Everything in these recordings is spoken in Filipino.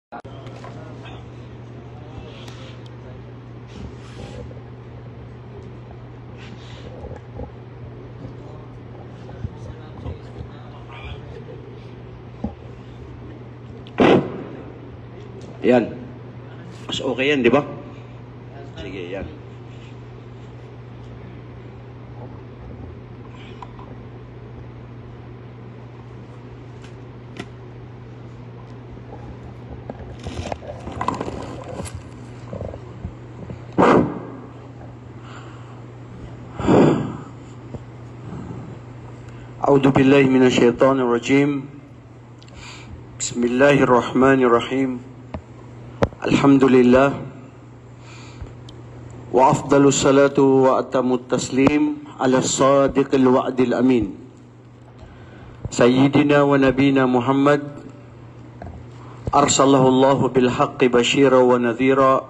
Yan. Mas okay yan, di ba? Sige, yan. A'udhu billahi minasyaitanir rajim. Bismillahirrahmanirrahim. Alhamdulillah. Wa afdalus salatu wa atamut taslim ala sadiqil wa'dil amin. Sayyidina wa nabina Muhammad arsalahu Allah bil haqqi bashira wa nadhira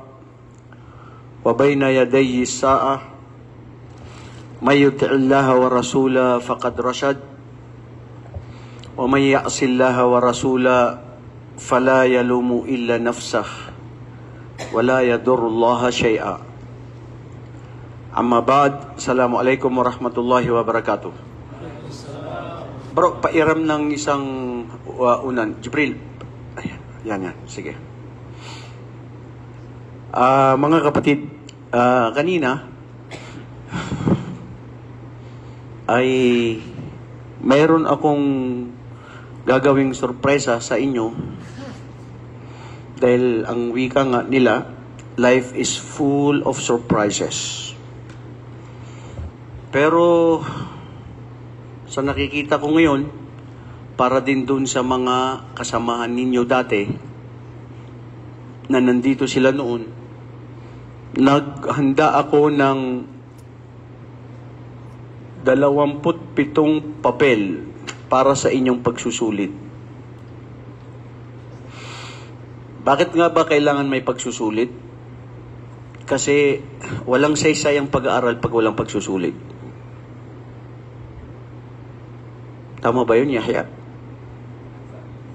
wa bayna yadayhi sa'ah may yuti'illaha wa rasula faqad rashad wa may ya'sillaha wa rasula fala yalumu illa nafsah wala yadurullaha syai'a. Amma ba'd. Assalamualaikum warahmatullahi wabarakatuh. Bro, pairam ng isang unan. Jibril. Yan. Sige. Mga kapatid, kanina ay mayroon akong gagawing sorpresa sa inyo. Dahil ang wika nga nila, life is full of surprises. Pero sa nakikita ko ngayon, para din dun sa mga kasamahan ninyo dati na nandito sila noon, naghanda ako ng 27 papel para sa inyong pagsusulit. Bakit nga ba kailangan may pagsusulit? Kasi walang saysayang pag-aaral pag walang pagsusulit. Tama ba yun, Yahya?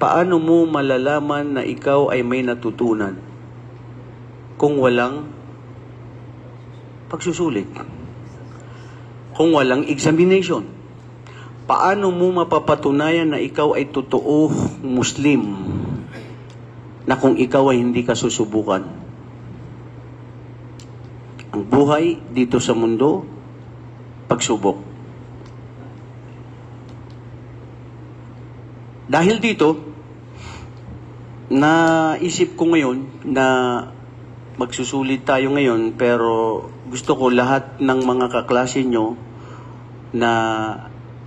Paano mo malalaman na ikaw ay may natutunan kung walang pagsusulit? Kung walang examination? Paano mo mapapatunayan na ikaw ay totoo Muslim na kung ikaw ay hindi ka susubukan? Ang buhay dito sa mundo, pagsubok. Dahil dito, naisip ko ngayon na magsusulit tayo ngayon, pero gusto ko lahat ng mga kaklase nyo na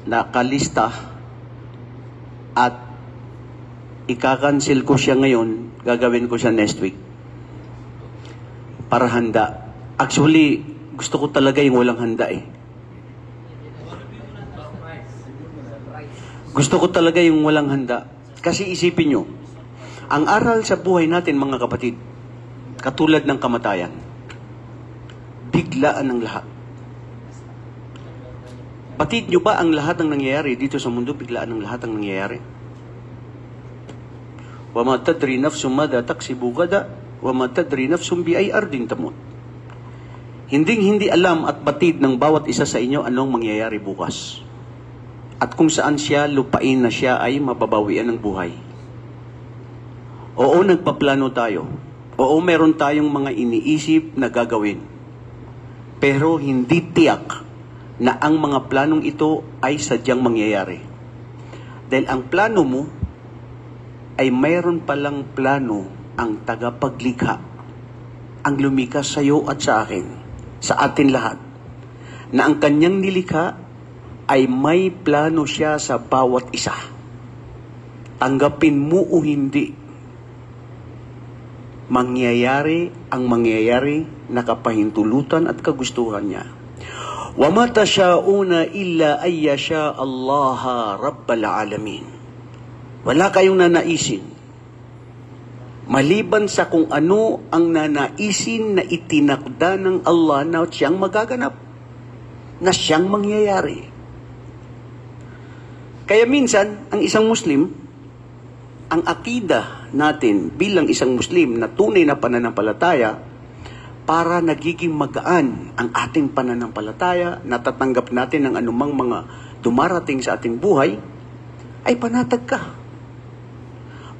nakalista at ika-cancel ko siya ngayon, gagawin ko siya next week para handa. Actually, gusto ko talaga yung walang handa eh. Gusto ko talaga yung walang handa. Kasi isipin nyo, ang aral sa buhay natin mga kapatid, katulad ng kamatayan, biglaan ang lahat. Batid nyo ba ang lahat ng nangyayari dito sa mundo, biglaan ang lahat ng nangyayari? وَمَا تَدْرِي نَفْسٌ مَاذَا تَكْسِبُ غَدًا وَمَا تَدْرِي نَفْسٌ بِأَيْ أَرْضٍ تَمُوتُ. Hinding-hindi alam at batid ng bawat isa sa inyo anong mangyayari bukas. At kung saan siya lupain na siya ay mababawian ng buhay. Oo, nagpaplano tayo. Oo, meron tayong mga iniisip na gagawin. Pero hindi tiyak na ang mga planong ito ay sadyang mangyayari. Dahil ang plano mo ay mayroon palang plano ang tagapaglikha, ang lumikas sa iyo at sa akin, sa atin lahat, na ang kanyang nilikha ay may plano siya sa bawat isa. Tanggapin mo o hindi, mangyayari ang mangyayari na kapahintulutan at kagustuhan niya. وَمَا تَشَاءُونَ إِلَّا أَن يَشَاءَ اللَّهَ رَبَّ الْعَالَمِينَ. Wala kayong nanaisin maliban sa kung ano ang nanaisin na itinakda ng Allah na siyang magaganap, na siyang mangyayari. Kaya minsan, ang isang Muslim, ang akida natin bilang isang Muslim na tunay na pananampalataya para nagiging magaan ang ating pananampalataya, natatanggap natin ang anumang mga dumarating sa ating buhay, ay panatag ka.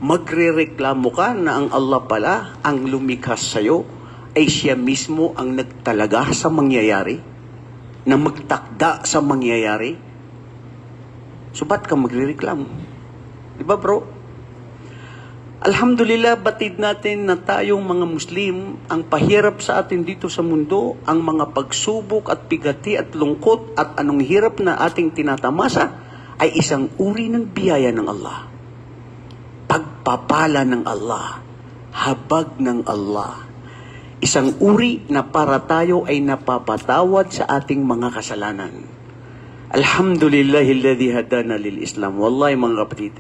Magrereklamo ka na ang Allah pala, ang lumikha sa'yo, ay siya mismo ang nagtalaga sa mangyayari, na magtakda sa mangyayari. So ba't ka magrereklamo? Diba bro? Alhamdulillah, batid natin na tayong mga Muslim, ang pahirap sa atin dito sa mundo, ang mga pagsubok at pigati at lungkot at anong hirap na ating tinatamasa, ay isang uri ng biyaya ng Allah. Pagpapala ng Allah. Habag ng Allah. Isang uri na para tayo ay napapatawad sa ating mga kasalanan. Alhamdulillahilladzi hadana lil Islam. Wallahi mga kapatid.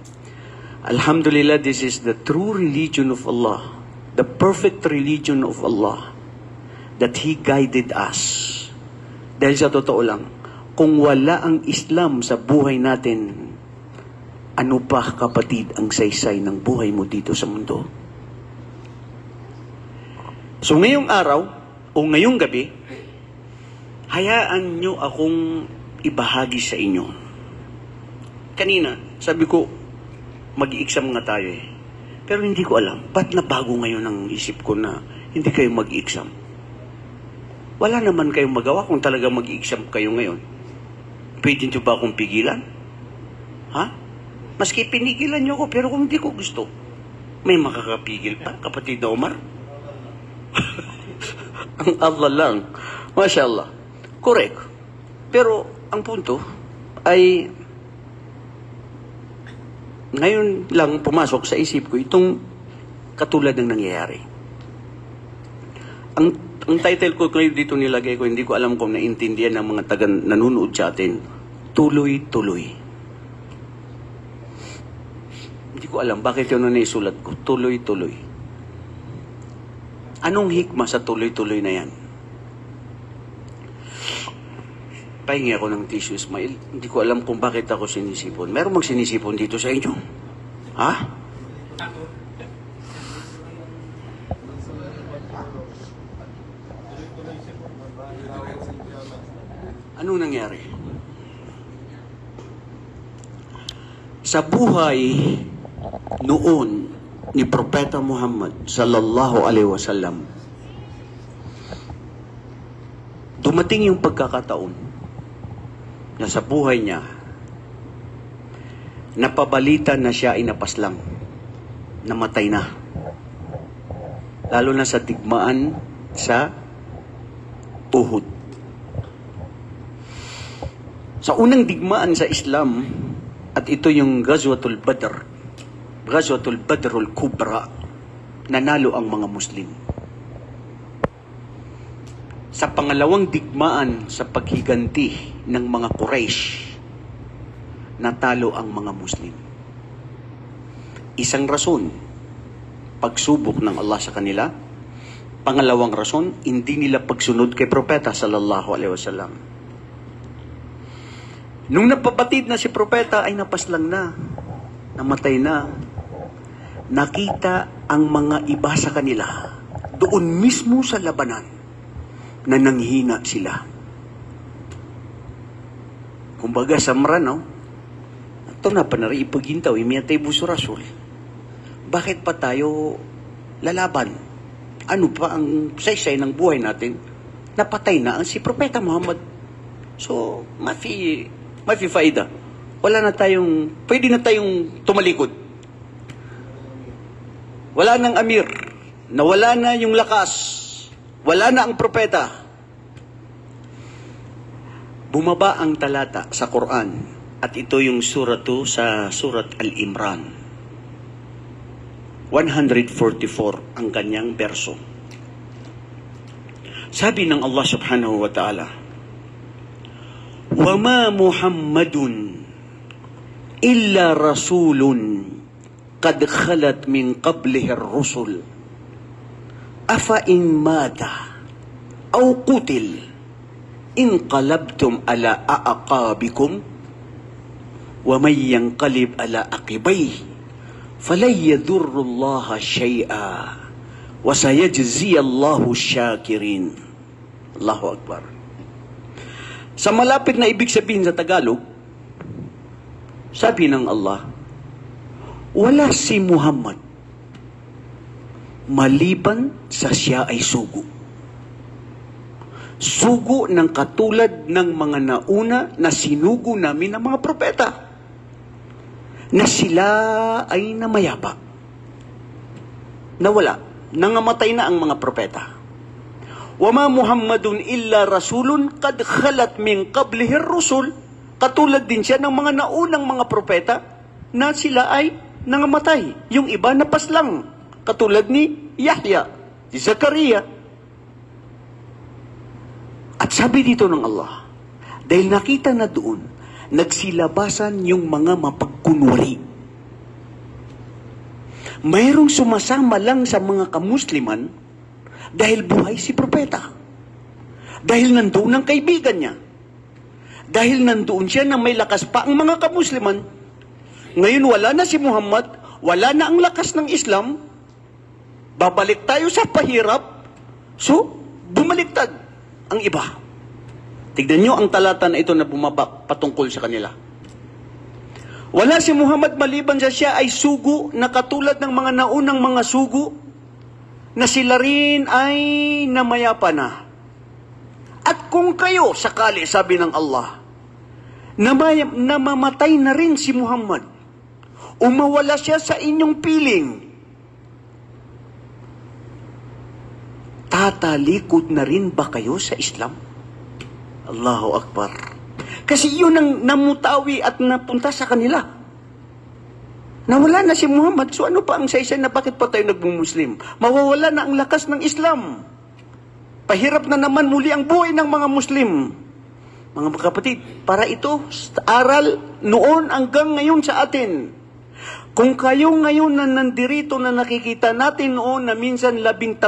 Alhamdulillah, this is the true religion of Allah. The perfect religion of Allah. That He guided us. Dahil sa totoo lang, kung wala ang Islam sa buhay natin, ano pa kapatid ang saysay ng buhay mo dito sa mundo? So ngayong araw, o ngayong gabi, hayaan nyo akong ibahagi sa inyo. Kanina, sabi ko, mag-i-exam nga tayo eh. Pero hindi ko alam, ba't nabago ngayon ang isip ko na hindi kayo mag-i-exam? Wala naman kayong magawa kung talaga mag-i-exam kayo ngayon. Pwede nyo ba akong pigilan? Ha? Maski pinigilan nyo ako, pero kung hindi ko gusto, may makakapigil pa, kapatid na Omar? Ang Allah lang. Masya Allah. Correct. Pero, ang punto ay ngayon lang pumasok sa isip ko itong katulad ng nangyayari. Ang title ko ngayon dito nilagay ko, hindi ko alam kung naintindihan ng mga nanonood sa atin. Tuloy-tuloy. Hindi ko alam bakit yun na naisulat ko. Tuloy-tuloy. Anong hikma sa tuloy-tuloy na yan? Pahingi ako ng tissue, Ismail. Hindi ko alam kung bakit ako sinisipon. Meron bang sinisipon dito sa inyo? Ha? Anong nangyari? Sa buhay noon ni Propeta Muhammad sallallahu alaihi wasallam, dumating yung pagkakataon na sa buhay niya, napabalita na siya ay napaslang, namatay na. Lalo na sa digmaan sa Uhud. Sa unang digmaan sa Islam, at ito yung Ghazwatul Badr, Ghazwatul Badrul Kubra, nanalo ang mga Muslim. Sa pangalawang digmaan sa paghiganti ng mga Quraysh, natalo ang mga Muslim. Isang rason, pagsubok ng Allah sa kanila. Pangalawang rason, hindi nila pagsunod kay Propeta sallallahu alaihi wasallam. Nung napabatid na si Propeta ay napaslang na, namatay na, nakita ang mga iba sa kanila doon mismo sa labanan na nanghina sila. Kumbaga sa Marano, ito na panari ipagintaw, imiyatay buso rasul. Bakit pa tayo lalaban? Ano pa ang saysay ng buhay natin? Napatay na ang si Propeta Muhammad. So, mafi faida. Wala na tayong, pwede na tayong tumalikod. Wala nang amir, nawala na yung lakas, wala na ang propeta. Bumaba ang talata sa Quran, at ito yung surat 2 sa Surat Al-Imran. 144 ang kanyang verso. Sabi ng Allah subhanahu wa ta'ala, وَمَا مُحَمَّدٌ إِلَّا رَسُولٌ قَدْ خَلَتْ مِنْ قَبْلِهِ الرُّسُلُ أَفَإِنْ مَاتَ أَوْ قُتِلَ إِنْقَلَبْتُمْ عَلَى أَعْقَابِكُمْ وَمَنْ يَنْقَلِبْ عَلَى عَقِبَيْهِ فَلَنْ يَضُرُّ اللَّهَ شَيْئًا وَسَيَجْزِيَ اللَّهُ الشَّاكِرِينَ. Allahu Akbar. Sa malapit na ibig sabihin sa Tagalog, sabi ng Allah, wala si Muhammad maliban sa siya ay sugo. Sugo ng katulad ng mga nauna na sinugo namin ng mga propeta, na sila ay namayapa. Nawala, nangamatay na ang mga propeta. وَمَا مُحَمَّدٌ إِلَّا رَسُولٌ قَدْ خَلَتْ مِنْ قَبْلِهِ الرُّسُلُ. Katulad din siya ng mga naunang mga propeta na sila ay nangamatay. Yung iba napaslang. Katulad ni Yahya, si Zakaria. At sabi dito ng Allah, dahil nakita na doon, nagsilabasan yung mga mapagkunwari. Mayroong sumasama lang sa mga kamusliman dahil buhay si propeta. Dahil nandoon ang kaibigan niya. Dahil nandoon siya na may lakas pa ang mga kamusliman. Ngayon wala na si Muhammad, wala na ang lakas ng Islam, babalik tayo sa pahirap, so bumaliktad ang iba. Tignan nyo ang talata na ito na bumaba patungkol sa kanila. Wala si Muhammad maliban sa siya ay sugo na katulad ng mga naunang mga sugo na sila rin ay namayapa na. At kung kayo sakali, sabi ng Allah, namamatay na rin si Muhammad, umawala siya sa inyong piling, tatalikod na rin ba kayo sa Islam? Allahu Akbar. Kasi yun ang namutawi at napunta sa kanila. Nawala na si Muhammad, so ano pa ang saysay na bakit pa tayo nagmumuslim? Mawawala na ang lakas ng Islam. Pahirap na naman muli ang buhay ng mga Muslim. Mga kapatid, para ito, aral noon hanggang ngayon sa atin. Kung kayo ngayon na nandirito na nakikita natin noon na minsan 13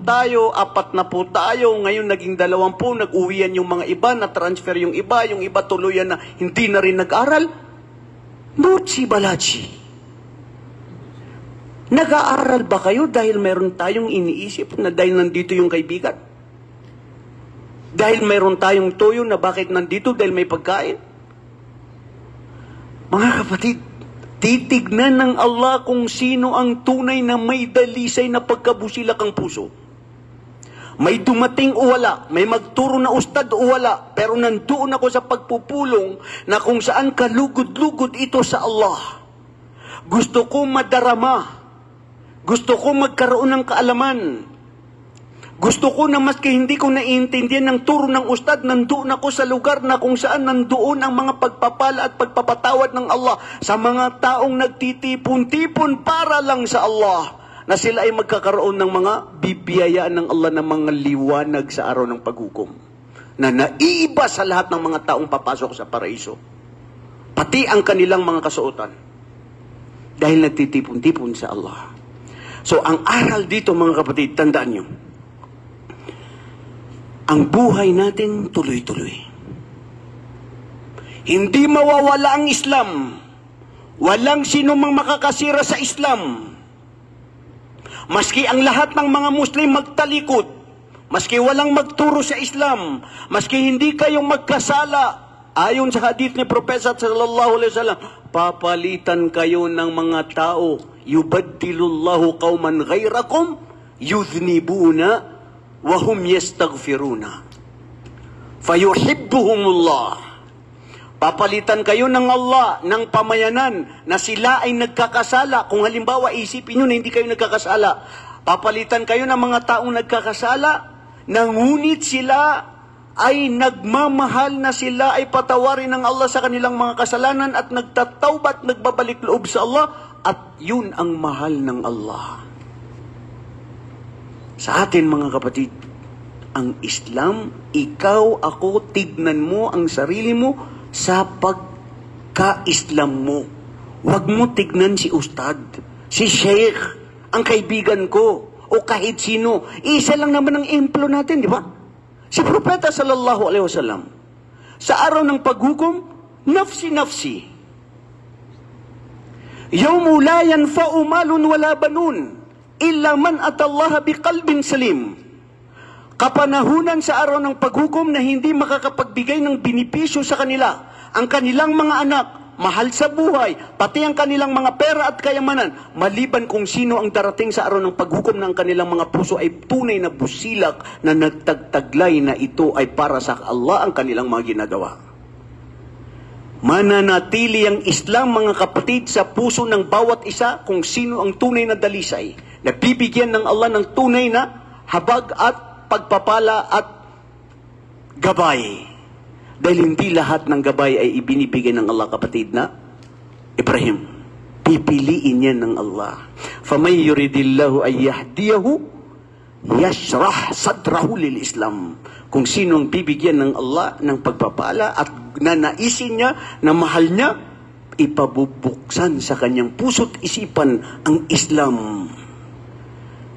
tayo, 40 tayo, ngayon naging 20, nag-uwian yung mga iba, na-transfer yung iba tuluyan na hindi na rin nag-aral. Mutsi balachi. Nag-aaral ba kayo dahil meron tayong iniisip na dahil nandito yung kaibigan? Dahil meron tayong toyo na bakit nandito dahil may pagkain? Mga kapatid, titignan ng Allah kung sino ang tunay na may dalisay na pagkabusilak ang puso. May dumating o wala, may magturo na ustad o wala, pero nandoon ako sa pagpupulong na kung saan kalugod-lugod ito sa Allah. Gusto ko madarama. Gusto ko magkaroon ng kaalaman. Gusto ko na maski hindi ko naiintindihan ng turo ng ustad, nandoon ako sa lugar na kung saan nandoon ang mga pagpapala at pagpapatawad ng Allah sa mga taong nagtitipon-tipon para lang sa Allah, na sila ay magkakaroon ng mga bibiyayaan ng Allah ng mga liwanag sa araw ng paghukom, na naiiba sa lahat ng mga taong papasok sa paraiso, pati ang kanilang mga kasuotan, dahil nagtitipon-tipon sa Allah. So, ang aral dito mga kapatid, tandaan nyo, ang buhay natin tuloy-tuloy. Hindi mawawala ang Islam. Walang sino mang makakasira sa Islam. Maski ang lahat ng mga Muslim magtalikod, maski walang magturo sa Islam, maski hindi kayong magkasala, ayon sa hadith ni Propeta sallallahu alaihi wasallam, papalitan kayo ng mga tao, yubaddilullahu qauman ghairakum yudhnibuna wa hum yastaghfiruna fayuhibbuhumullah. Papalitan kayo ng Allah ng pamayanan na sila ay nagkakasala. Kung halimbawa isipin nyo na hindi kayo nagkakasala, papalitan kayo ng mga taong nagkakasala, na ngunit sila ay nagmamahal, na sila ay patawarin ng Allah sa kanilang mga kasalanan at nagtatawbat, nagbabalik loob sa Allah, at yun ang mahal ng Allah. Sa atin mga kapatid, ang Islam, ikaw, ako, tignan mo ang sarili mo sa pagka-Islam mo. Huwag mo tignan si Ustad, si Sheikh, ang kaibigan ko, o kahit sino. Isa lang naman ang emplo natin, di ba? Si Propeta sallallahu alaihi wasallam, sa araw ng paghukom, nafsi-nafsi. Yawmu la yanfa'u malun wala banun illa man atallaha biqalbin salim. Kapanahunan sa araw ng paghukom na hindi makakapagbigay ng binipisyo sa kanila ang kanilang mga anak, mahal sa buhay, pati ang kanilang mga pera at kayamanan, maliban kung sino ang darating sa araw ng paghukom ng kanilang mga puso ay tunay na busilak na nagtagtaglay na ito ay para sa Allah ang kanilang mga ginagawa. Mananatili ang Islam, mga kapatid, sa puso ng bawat isa kung sino ang tunay na dalisay, na bibigyan ng Allah ng tunay na habag at pagpapala at gabay. Dahil hindi lahat ng gabay ay ibinibigay ng Allah, kapatid, na Ibrahim. Pipiliin yan ng Allah. فَمَنْ يُرِدِ اللَّهُ أَنْ يَهْدِيَهُ يَشْرَحْ صَدْرَهُ لِلْإِسْلَامِ. Kung sino ang bibigyan ng Allah ng pagpapala at nanaisin niya, na mahal niya, ipabubuksan sa kanyang puso't isipan ang Islam.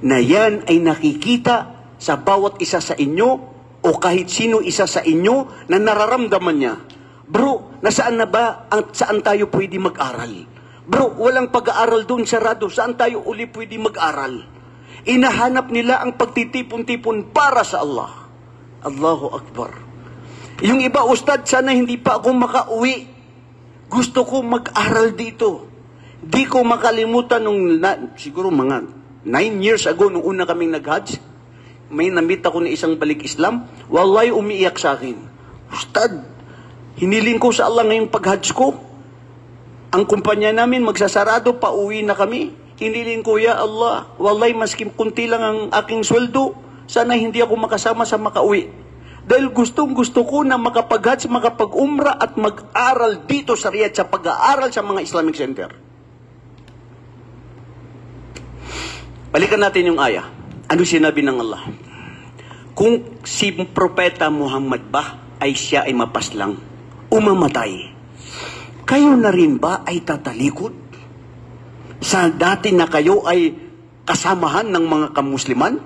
Na yan ay nakikita sa bawat isa sa inyo o kahit sino isa sa inyo na nararamdaman niya. Bro, nasaan na ba? Saan tayo pwede mag-aral? Bro, walang pag-aaral doon sarado. Saan tayo uli pwede mag-aral? Inahanap nila ang pagtitipon-tipon para sa Allah. Allahu Akbar. Yung iba, ustad, sana hindi pa ako makauwi. Gusto ko mag-aral dito. Di ko makalimutan siguro mga 9 years ago, nung una kaming nag-Hajj, may namit ako ng isang balik Islam, wallahi umiiyak sa akin. Ustad, hiniling ko sa Allah ngayong pag-Hajj ko. Ang kumpanya namin magsasarado, pauwi na kami. Hiniling ko, ya Allah, wallahi maski kunti lang ang aking sweldo, sana hindi ako makasama sa makauwi. Dahil gustong-gusto ko na makapag-Hajj, makapag-umra at mag-aral dito sa Riyadh sa pag-aaral sa mga Islamic Center. Balikan natin yung ayah. Ano sinabi ng Allah? Kung si Propeta Muhammad ba ay siya ay mapaslang, umamatay, kayo na rin ba ay tatalikod? Sa dati na kayo ay kasamahan ng mga kamusliman?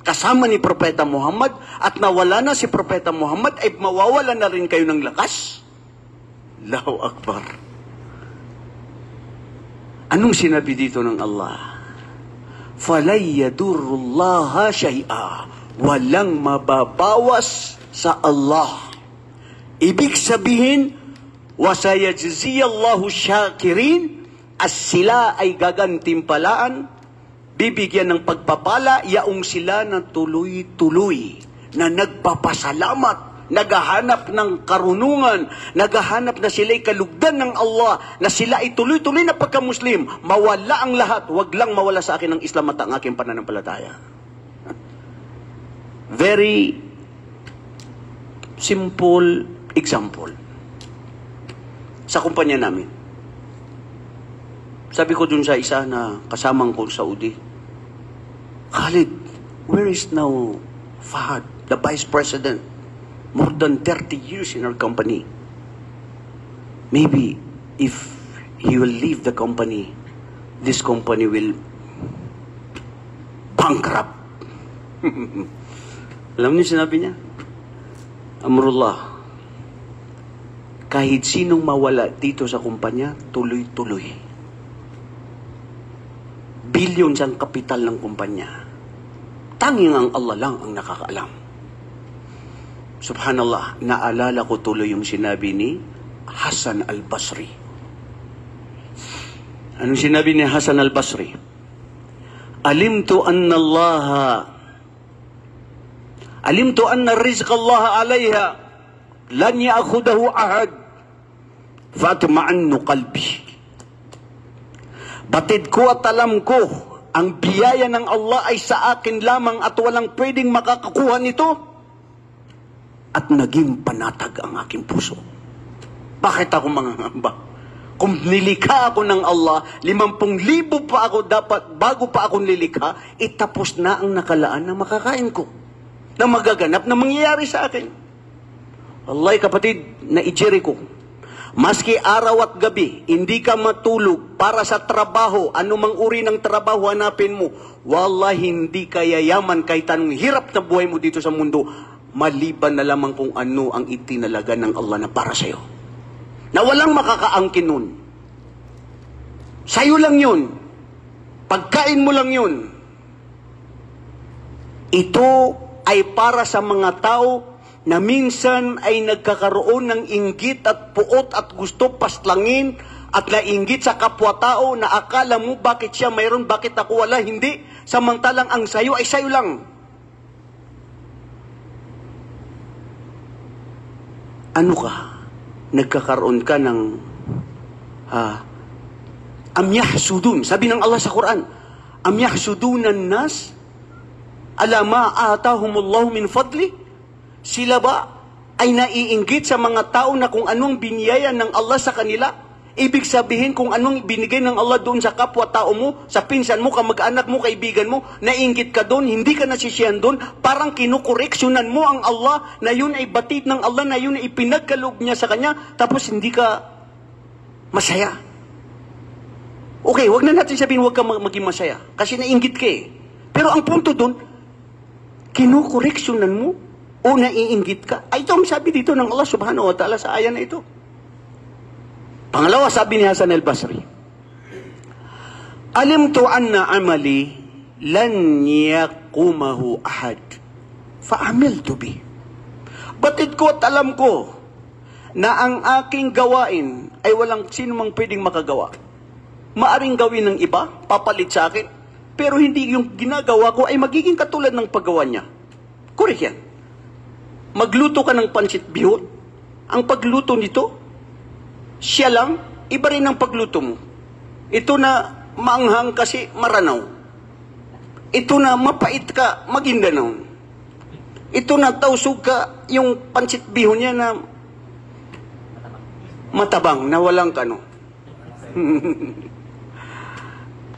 Kasama ni Propeta Muhammad at nawala na si Propeta Muhammad ay mawawala na rin kayo ng lakas? Allahu Akbar. Anong sinabi dito ng Allah? فَلَنْ يَضُرُّ اللَّهَ شَيْئًا. Walang mababawas sa Allah. Ibig sabihin, وَسَيَجْزِيَ اللَّهُ الشَّاكِرِينَ. As sila ay gagantimpalaan, bibigyan ng pagpapala, yaong sila na tuloy-tuloy, na nagpapasalamat, naghahanap ng karunungan, naghahanap na sila'y kalugdan ng Allah, na sila ay tuloy-tuloy na pagka-Muslim, mawala ang lahat, wag lang mawala sa akin ang Islam at ang aking pananampalataya. Very simple example. Sa kumpanya namin, sabi ko dun sa isa na kasamang ko sa Saudi, Khalid, where is now Fahad, the Vice President? More than 30 years in our company. Maybe if he will leave the company, this company will bankrupt. Alam niyo sinabi niya? Amrullah, kahit sinong mawala dito sa kumpanya, tuloy-tuloy. Billions ang kapital ng kumpanya. Tanging ang Allah lang ang nakakaalam. Subhanallah, naalala ko tuloy yung sinabi ni Hasan al-Basri. Anong sinabi ni Hasan al-Basri? Alimtu anna rizqa Allah alayha lan ya'khudahu ahad fatma'annu qalbi. Batid ko at alam ko, ang biyaya ng Allah ay sa akin lamang at walang pwedeng makakakuha nito. At naging panatag ang aking puso. Bakit ako mangangamba? Kung nilikha ako ng Allah, 50,000 pa ako dapat, bago pa ako nilikha, itapos na ang nakalaan na makakain ko. Na magaganap na mangyayari sa akin. Wallahi kapatid, na-ijeri ko. Maski araw at gabi, hindi ka matulog para sa trabaho, anumang uri ng trabaho hanapin mo, wallahi hindi ka yayaman kahit anong hirap na buhay mo dito sa mundo, maliban na lamang kung ano ang itinalaga ng Allah na para sa'yo. Na walang makakaangkin nun. Sa'yo lang yun. Pagkain mo lang yun. Ito ay para sa mga tao na minsan ay nagkakaroon ng inggit at puot at gusto paslangin at nainggit sa kapwa-tao na akala mo bakit siya mayroon, bakit ako wala, hindi. Samantalang ang sayo ay sayo lang. Ano ka? Nagkakaroon ka ng am yahsudun. Sabi ng Allah sa Quran, am yahsudunan nas ala ma atahumullahu min fadli? Sila ba ay naiinggit sa mga tao na kung anong biniyaya ng Allah sa kanila? Ibig sabihin kung anong binigay ng Allah doon sa kapwa-tao mo, sa pinsan mo, kamag-anak mo, kaibigan mo, naiinggit ka doon, hindi ka nasisiyan doon, parang kinukoreksyonan mo ang Allah na yun ay batid ng Allah, na yun ay pinagkaloob niya sa kanya, tapos hindi ka masaya. Okay, wag na natin sabihin wag ka maging masaya, kasi naiinggit ka eh. Pero ang punto doon, kinukoreksyonan mo o naiinggit ka. Ay, ito ang sabi dito ng Allah subhanahu wa ta'ala sa aya na ito. Pangalawa, sabi ni Hasan al-Basri, alimtu anna amali lan yaqumahu ahad fa'amiltu bi. Batid ko at alam ko na ang aking gawain ay walang sino mang pwedeng makagawa. Maaring gawin ng iba, papalit sa akin, pero hindi yung ginagawa ko ay magiging katulad ng paggawa niya. Correct yan. Magluto ka ng pansit bihon, ang pagluto nito, siya lang, iba rin ang pagluto mo. Ito na maanghang kasi maranaw. Ito na mapait ka, Maguindanao. Ito na tausog ka, yung pansit bihon niya na matabang, na walang kano.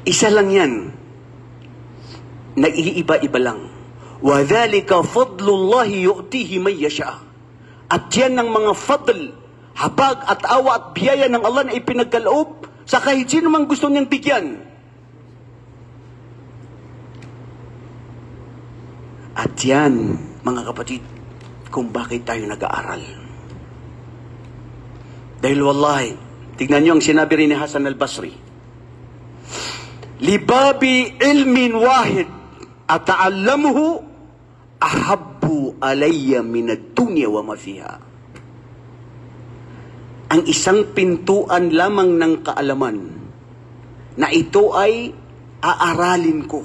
Isa lang yan. Nag-iiba-iba lang. وَذَلِكَ فَضْلُ اللَّهِ يُؤْتِهِ مَنْ يَشَاءُ. At yan ng mga fadl, habag at awa at biyaya ng Allah na ipinagkaloob sa kahit sino mang gusto niyang bigyan. At yan, mga kapatid, kung bakit tayo nag-aaral. Dahil wallahi, tignan niyo ang sinabi rin ni Hasan al-Basri, libabi ilmin wahid ata'allamuhu ahabbu alayya minad dunya wa ma fiha. Ang isang pintuan lamang ng kaalaman na ito ay aaralin ko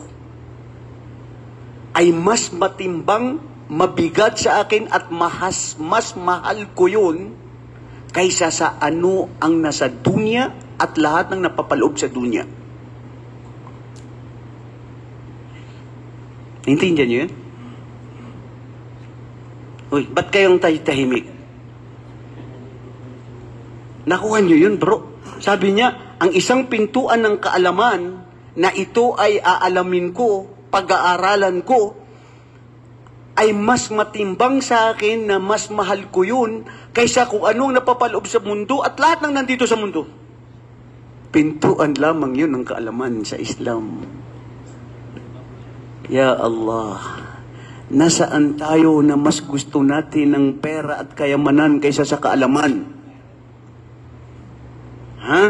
ay mas matimbang, mabigat sa akin at mas mahal ko yun kaysa sa ano ang nasa dunya at lahat ng napapaloob sa dunya. Naintindihan niyo yun? Uy, ba't kayong tahimik? Nakuha niyo yun, bro. Sabi niya, ang isang pintuan ng kaalaman na ito ay aalamin ko, pag-aaralan ko, ay mas matimbang sa akin na mas mahal ko yun kaysa kung anong napapaloob sa mundo at lahat ng nandito sa mundo. Pintuan lamang yun ng kaalaman sa Islam. Ya Allah, nasaan tayo na mas gusto natin ng pera at kayamanan kaysa sa kaalaman? Ha?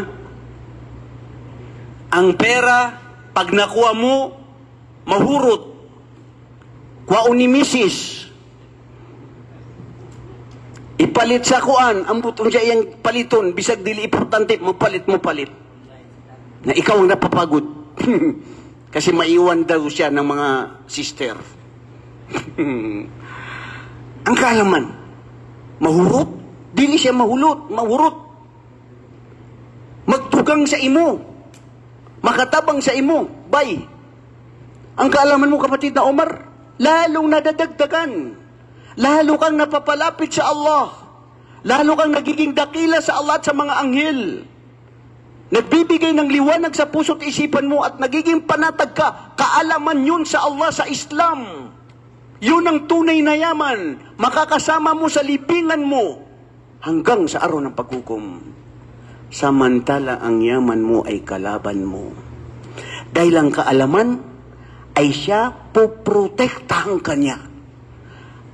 Ang pera, pag nakuha mo, mahurot. Kuha ni misis. Ipalit sa kuan, ang butong siya yung paliton, bisag dili importante, mo palit. Na ikaw ang napapagod. Kasi maiwan daw siya ng mga sister. Ang kaalaman, mahurot. Dili siya mahurot. Magtugang sa imo. Makatabang sa imo. Bay. Ang kaalaman mo, kapatid na Omar, lalong nadadagdagan. Lalo kang napapalapit sa Allah. Lalo kang nagiging dakila sa Allah at sa mga anghel. Nagbibigay ng liwanag sa puso't isipan mo at nagiging panatag ka. Kaalaman yun sa Allah, sa Islam. Yun ang tunay na yaman. Makakasama mo sa libingan mo hanggang sa araw ng paghukom. Samantala ang yaman mo ay kalaban mo. Dahil ang kaalaman ay siya poprotektahan kanya.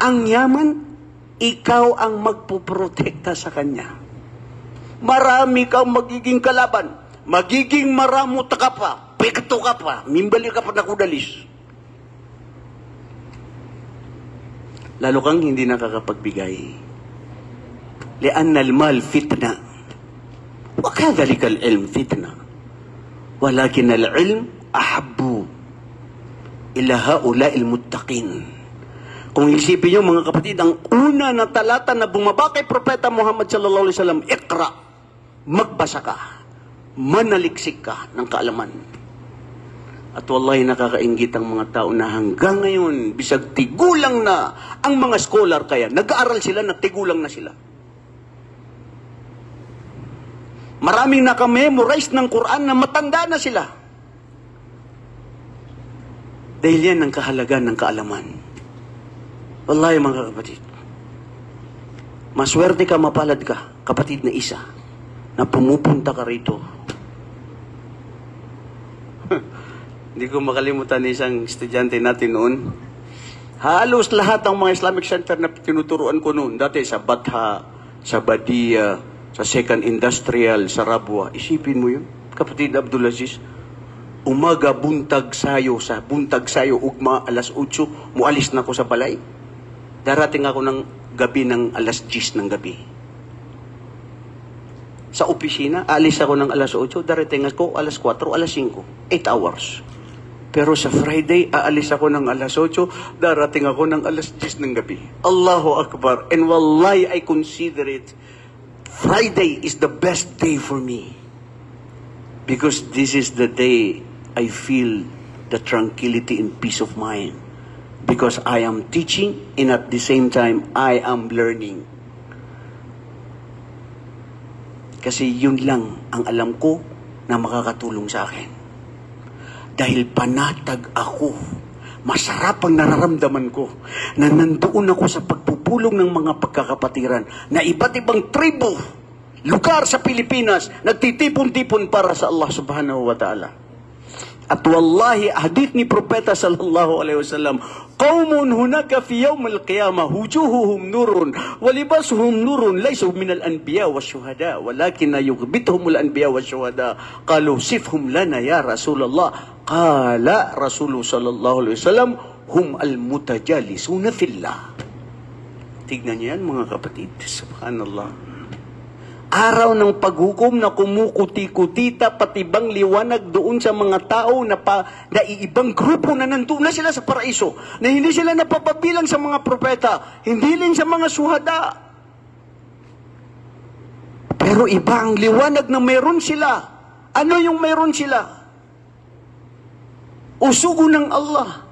Ang yaman, ikaw ang magpoprotekta sa kanya. Marami kang magiging kalaban. magiging maramot ka pa, pekto ka pa, mimbali ka pa na kudalis. Lalo kang hindi nakakapagbigay. Lianna al-mal fitna. Wa kadhalika al-ilm fitna. Walakin al-ilm ahabbu ila haula'il muttaqin. Kung isipin niyo mga kapatid, ang una na talata na bumaba kay Propeta Muhammad sallallahu alaihi wasallam, Iqra, magbasa ka, manaliksik ka ng kaalaman. At wallahi nakakainggit ang mga tao na hanggang ngayon, bisag tigulang na ang mga scholar kaya, nag-aaral sila na tigulang na sila. Maraming nakamemorize ng Quran na matanda na sila. Dahil yan ang kahalagan ng kaalaman. Wallahi mga kapatid, maswerte ka, mapalad ka, kapatid na isa, na pumupunta ka rito. Hindi ko makalimutan isang estudyante natin noon. Halos lahat ng mga Islamic Center na tinuturuan ko noon, dati sa Batha, sa Badia, sa Second Industrial, sa Rabwa. Isipin mo yun, kapatid Abdulaziz. Umaga, buntag sayo, ugma, alas 8, mualis na ako sa balay. Darating ako ng gabi ng alas 10 ng gabi. Sa opisina, alis ako ng alas 8, darating ako alas 4, alas 5. 8 hours. Pero sa Friday, aalis ako ng alas 8, darating ako ng alas 10 ng gabi. Allahu Akbar. And wallahi, I consider it, Friday is the best day for me. Because this is the day I feel the tranquility and peace of mind. Because I am teaching and at the same time, I am learning. Kasi yun lang ang alam ko na makakatulong sa akin. Dahil panatag ako, masarap ang nararamdaman ko na nandoon ako sa pagpupulong ng mga pagkakapatiran na iba't ibang tribo, lugar sa Pilipinas, nagtitipon-tipon para sa Allah subhanahu wa ta'ala. At wallahi, hadith ni Propeta sallallahu alaihi wasallam, qaumun hunaka fi yawm al-qiyamah wujuhuhum nurun wa libasuhum nurun laysu min al-anbiya wash-shuhada walakin yughbituhum al-anbiya wash-shuhada qalu sifhum lana ya Rasulullah qala Rasulullah sallallahu alaihi wasallam hum al-mutajalisuna fillah. Tignan niyo yan mga kapatid, subhanallah. Araw ng paghukom na kumukuti-kutita patibang liwanag doon sa mga tao na iibang grupo na nandun na sila sa paraiso, na hindi sila napapabilang sa mga propeta, hindi rin sa mga suhada. Pero iba ang liwanag na meron sila. Ano yung meron sila? Usugo ng Allah.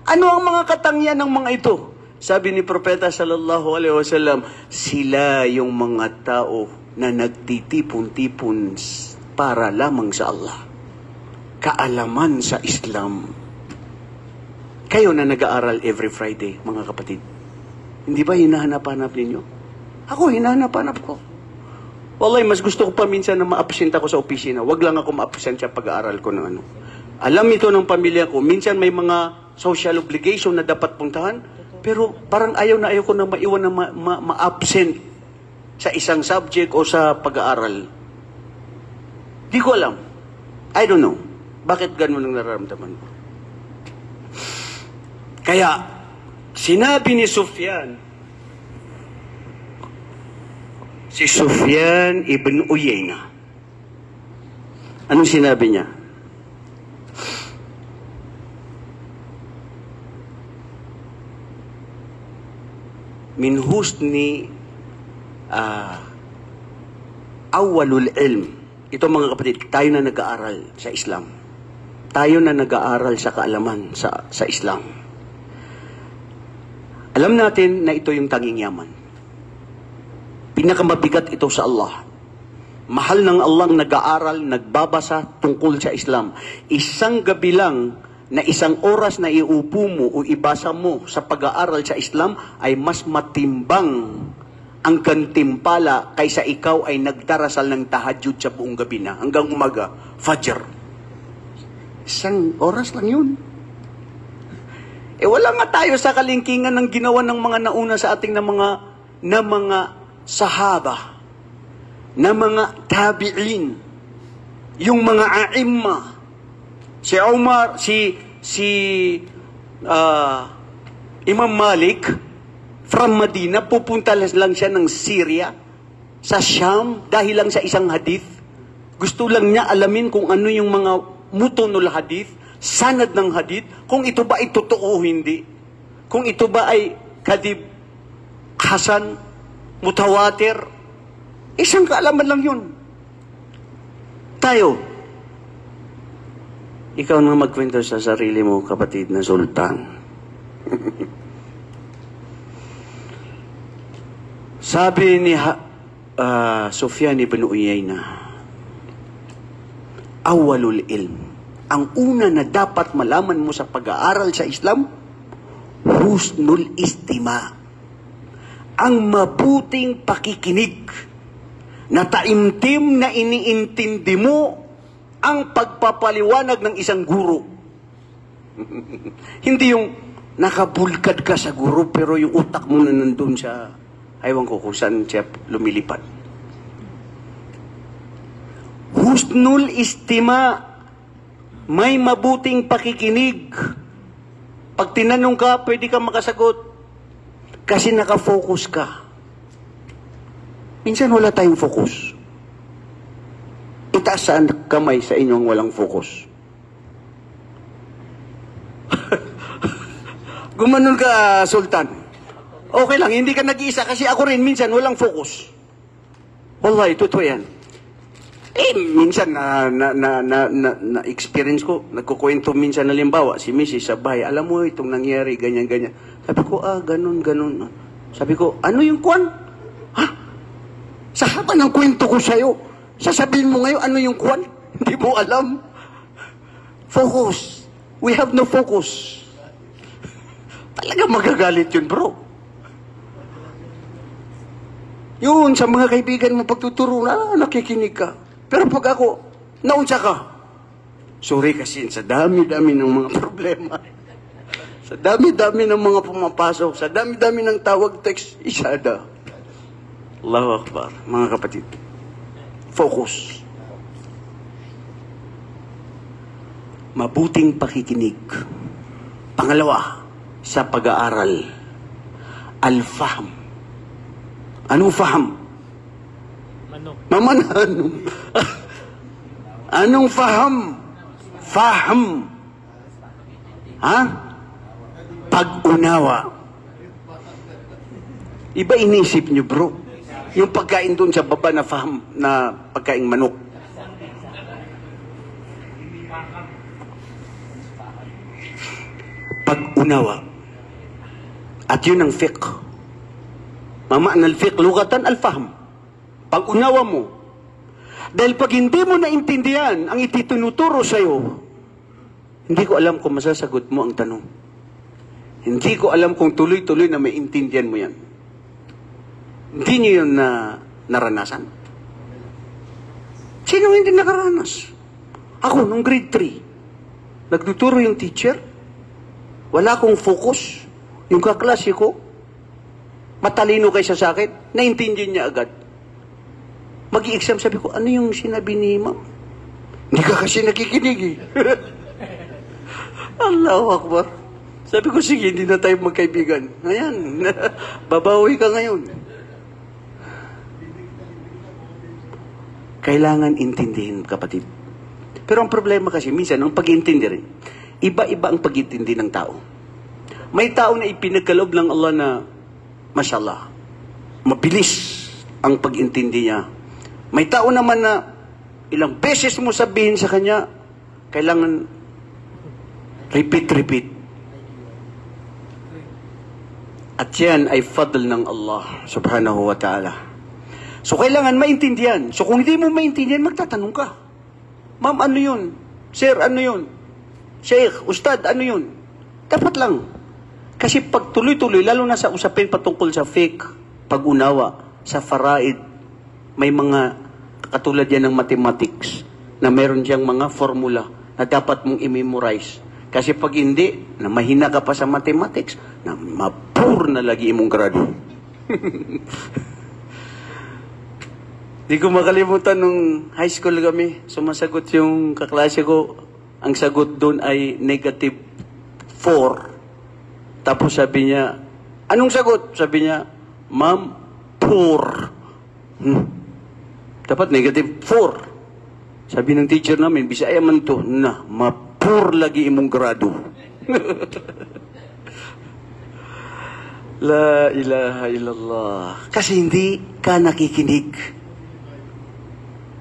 Ano ang mga katangian ng mga ito? Sabi ni Propeta sallallahu alaihi wasallam, sila yung mga tao na nagtitipon-tipon para lamang sa Allah. Kaalaman sa Islam. Kayo na nag-aaral every Friday, mga kapatid. Hindi ba hinahanap-hanap ninyo? Ako, hinahanap-hanap ko. Wallahi, mas gusto ko pa minsan na ma-absent ako sa opisina. Wag lang ako ma-absent sa pag-aaral ko ng ano. Alam ito ng pamilya ko, minsan may mga social obligation na dapat puntahan, pero parang ayaw ko na maiwan na ma-absent sa isang subject o sa pag-aaral. Di ko alam. I don't know. Bakit ganun ang nararamdaman ko? Kaya, sinabi ni Sufyan, si Sufyan ibn Uyayna, anong sinabi niya? Min husni awwalul ilm. Ito mga kapatid, tayo na nag-aaral sa Islam. Tayo na nag-aaral sa kaalaman sa Islam. Alam natin na ito yung tanging yaman. Pinakamabigat ito sa Allah. Mahal ng Allah ang nag-aaral, nagbabasa tungkol sa Islam. Isang gabi lang na isang oras na iupo mo o ibasa mo sa pag-aaral sa Islam ay mas matimbang ang gantimpala kaysa ikaw ay nagdarasal ng tahajjud sa buong gabi na hanggang umaga, Fajr. Isang oras lang yun. Wala nga tayo sa kalingkingan ng ginawa ng mga nauna sa ating na mga sahaba, na mga tabi'in. yung mga aimma, si Umar, si Imam Malik, from Medina, pupunta lang siya ng Syria, sa Sham, dahil lang sa isang hadith. Gusto lang niya alamin kung ano yung mga mutunul hadith, sanad ng hadith, kung ito ba ay totoo o hindi. Kung ito ba ay kadib, hasan, mutawatir, isang kaalaman lang yun. Tayo, ikaw na magkwento sa sarili mo, kapatid na sultan. Sabi ni Sufyan ibn Uyayna, awalul ilm, ang una na dapat malaman mo sa pag-aaral sa Islam, husnul istima, ang mabuting pakikinig, na taimtim na iniintindi mo ang pagpapaliwanag ng isang guro. Hindi yung nakabulkad ka sa guro pero yung utak mo na nandun sa, aywan ko kung saan siya lumilipad. Husnul istima, may mabuting pakikinig. Pag tinanong ka, pwede ka makasagot kasi nakafocus ka. Minsan wala tayong focus. Itaas sa kamay sa inyong walang focus. Gumanon ka, Sultan. Okay lang, hindi ka nag-iisa kasi ako rin minsan walang focus. Wallahi, totoo yan. Minsan na-experience ko, nagkukwento minsan halimbawa, si Mrs. sa bahay, alam mo itong nangyari, ganyan-ganyan. Sabi ko, ganun. Sabi ko, ano yung kwan? Ha? Sa haba ng kwento ko sa'yo, sasabihin mo ngayon, ano yung kwan? Hindi mo alam. Focus. We have no focus. Talaga magagalit yun, bro. Yun, sa mga kaibigan mo pagtuturo na, nakikinig ka. Pero pag ako, naunsa ka. Sorry kasi, sa dami-dami ng mga problema. Sa dami-dami ng mga pumapasok, sa dami-dami ng tawag text, isada. Allahu Akbar, mga kapatid. Focus. Mabuting pakikinig. Pangalawa, sa pag-aaral, al-fahm. Anong fahm? Anong faham? Faham. Ha? Pag-unawa. Iba inisip nyo, bro. Yung pagkain doon sa baba na faham, na pagkain manok. Pag-unawa. At yun ang fiqh. Mama'na al-fiqh, lugatan al-fahm. Pag-unawa mo. Dahil pag hindi mo naintindihan ang ititunuturo sa'yo, hindi ko alam kung masasagot mo ang tanong. Hindi ko alam kung tuloy-tuloy na may intindihan mo yan. Hindi niyo yun na naranasan. Sino hindi nakaranas? Ako, nung grade 3, nagtuturo yung teacher, wala akong focus, yung kaklase ko, matalino kaysa sa akin, naintindihan niya agad. Mag-i-exam, sabi ko, ano yung sinabi ni Ma'am? Hindi ka kasi nakikinig eh. Allahu Akbar. Sabi ko, sige, hindi na tayo magkaibigan. Ayan, babawi ka ngayon. Kailangan intindihin, kapatid. Pero ang problema kasi, minsan, ang pag-iintindi rin, iba-iba ang pag-iintindi ng tao. May tao na ipinagkaloob ng Allah na, mashallah, mabilis ang pag-intindi niya. May tao naman na ilang beses mo sabihin sa kanya, kailangan repeat. At yan ay fadl ng Allah subhanahu wa ta'ala. So, kailangan maintindihan. So, kung hindi mo maintindihan, magtatanong ka. Ma'am, ano yun? Sir, ano yun? Sheikh, Ustad, ano yun? Dapat lang. Kasi pag tuloy-tuloy, lalo na sa usapin patungkol sa fiqh, pag-unawa, sa faraid, may mga katulad yan ng mathematics na meron diyang mga formula na dapat mong i-memorize. Kasi pag hindi, na mahina ka pa sa mathematics, na mapur na lagi imong grado. Di ko makalimutan nung high school kami, sumasagot yung kaklase ko, ang sagot doon ay -4. Tapos sabi niya, anong sagot? Sabi niya, Ma'am, poor. Dapat -4. Sabi ng teacher namin, Bisaya man to, na, mapur lagi imong grado. La ilaha illallah. Kasi hindi ka nakikinig.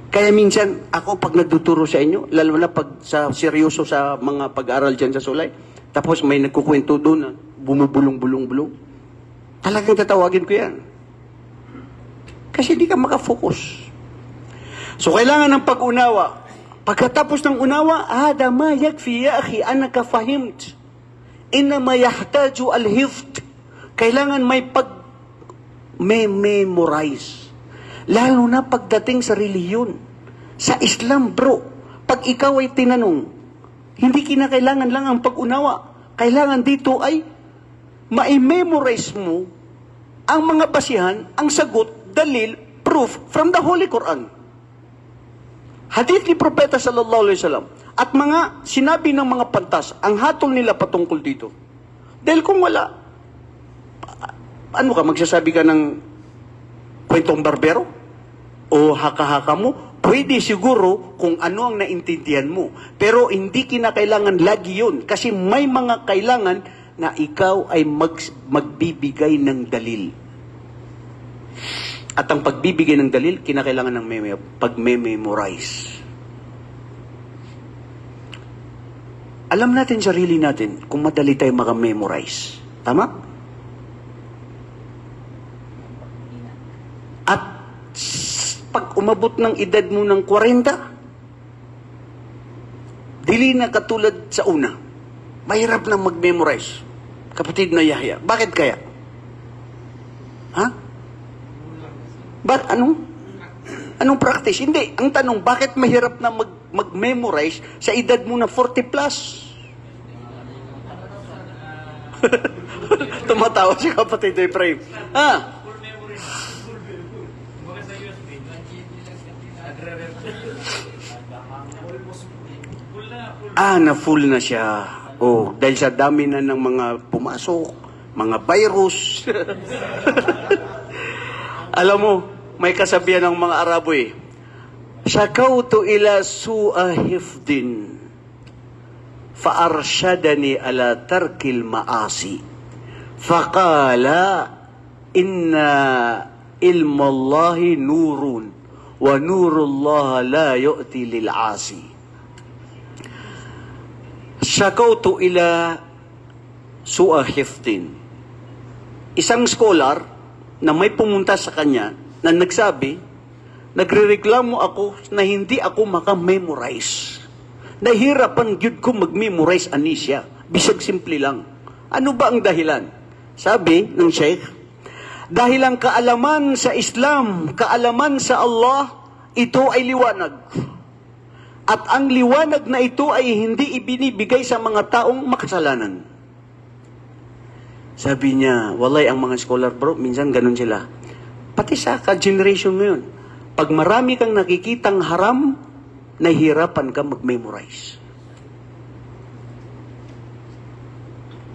Kaya minsan, ako pag nagtuturo sa inyo, lalo na pag seryoso sa mga pag-aral dyan sa Sulay, tapos may nagkukwento doon na bumubulong-bulong-bulong, talagang tatawagin ko yan. Kasi hindi ka makafocus. So, kailangan ng pag-unawa. Pagkatapos ng unawa, hada ma yakfi ya akhi anaka fahimt. Inama yahtaju al-hifd. Kailangan may memorize. Lalo na pagdating sa reliyon. Sa Islam, bro, pag ikaw ay tinanong, hindi kinakailangan lang ang pag-unawa. Kailangan dito ay ma-memorize mo ang mga basihan, ang sagot, dalil, proof from the Holy Quran. Hadith ni Propeta sallallahu alaihi wasallam at mga sinabi ng mga pantas, ang hatol nila patungkol dito. Dahil kung wala, ano ka, magsasabi ka ng kwentong barbero? O haka-haka mo? Pwede siguro kung ano ang naintindihan mo. Pero hindi kinakailangan lagi yun. Kasi may mga kailangan na ikaw ay magbibigay ng dalil. At ang pagbibigay ng dalil, kinakailangan ng pag-memorize. Alam natin sarili natin kung madali tayo maka-memorize. Tama? At pag umabot ng edad mo ng 40, dili na katulad sa una. Mahirap na mag-memorize. Kapatid na Yahya. Bakit kaya? Ha? Anong practice? Hindi. Ang tanong, bakit mahirap na mag-memorize sa edad mo na 40 plus? Tumatawa si kapatid Efraim. Ha? Na-full na siya. Oh, dahil sa dami na ng mga pumasok, mga virus. Alam mo, may kasabihan ng mga Arabo eh. Syakautu ila su'a hifdin fa'arshadani ala tarkil ma'asi. Faqala inna ilmallahi nurun wa nurullah la yu'ti lil'asi. Syakautu ila su'a hifdin. Isang scholar na may pumunta sa kanya na nagsabi, nagrereklamo ako na hindi ako maka-memorize. Nahirapan gyud ko mag-memorize ani siya. Bisag simple lang. Ano ba ang dahilan? Sabi ng Sheikh, dahil ang kaalaman sa Islam, kaalaman sa Allah, ito ay liwanag. At ang liwanag na ito ay hindi ibinibigay sa mga taong makasalanan. Sabi niya, walay ang mga scholar bro, minsan ganun sila. Pati sa ka-generation ngayon, pag marami kang nakikitang haram, nahihirapan ka mag-memorize.